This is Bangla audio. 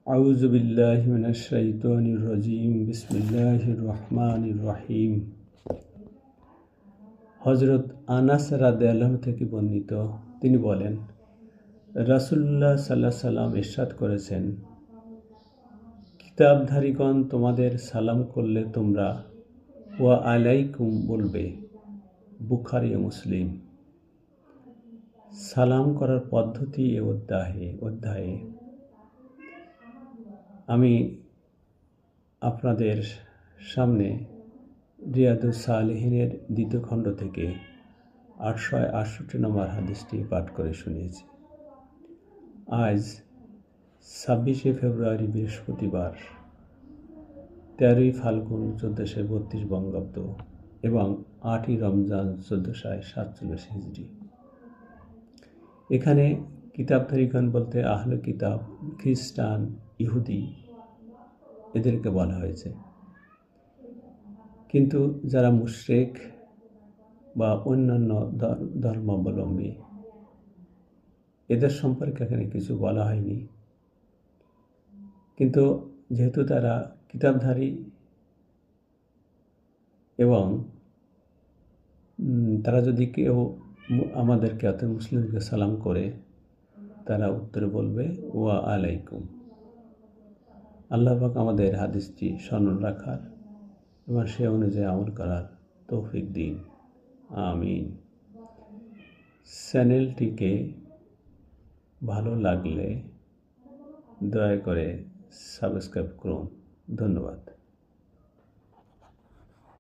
আউযু বিল্লাহি মিনাশ শাইতানির রাজীম। বিসমিল্লাহির রহমানির রহিম। হযরত আনাস রাদিয়াল্লাহু থেকে বর্ণিত, তিনি বলেন, রাসূলুল্লাহ সাল্লাল্লাহু আলাইহি সাল্লাম ইরশাদ করেছেন, কিতাবধারীগণ তোমাদের সালাম করলে তোমরা ওয়া আলাইকুম বলবে। বুখারী ও মুসলিম। সালাম করার পদ্ধতি এ অধ্যায়ে আমি আপনাদের সামনে রিয়াদুস সালেহীনের 2য় খণ্ড থেকে 868 নম্বর হাদিসটি পাঠ করে শুনিয়েছি। আজ 26শে ফেব্রুয়ারি বৃহস্পতিবার, 13ই ফাল্গুন 1432 বঙ্গাব্দ এবং 8ই রমজান 1447 হিজরি। এখানে কিতাবধারীগণ বলতে আহলে কিতাব, খ্রিস্টান, ইহুদি এদেরকে বলা হয়েছে। কিন্তু যারা মুশরিক বা অন্যান্য ধর্মাবলম্বী, এদের সম্পর্কে এখানে কিছু বলা হয়নি। কিন্তু যেহেতু তারা কিতাবধারী এবং তারা যদি কেউ আমাদেরকে অর্থাৎ মুসলিমকে সালাম করে, তারা উত্তরে বলবে ওয়া আলাইকুম। আল্লাহ পাক আমাদের হাদিসটি স্মরণ রাখার এবং সে অনুযায়ী আমল করার তৌফিক দিন, আমিন। চ্যানেলটিকে ভালো লাগলে দয়া করে সাবস্ক্রাইব করুন। ধন্যবাদ।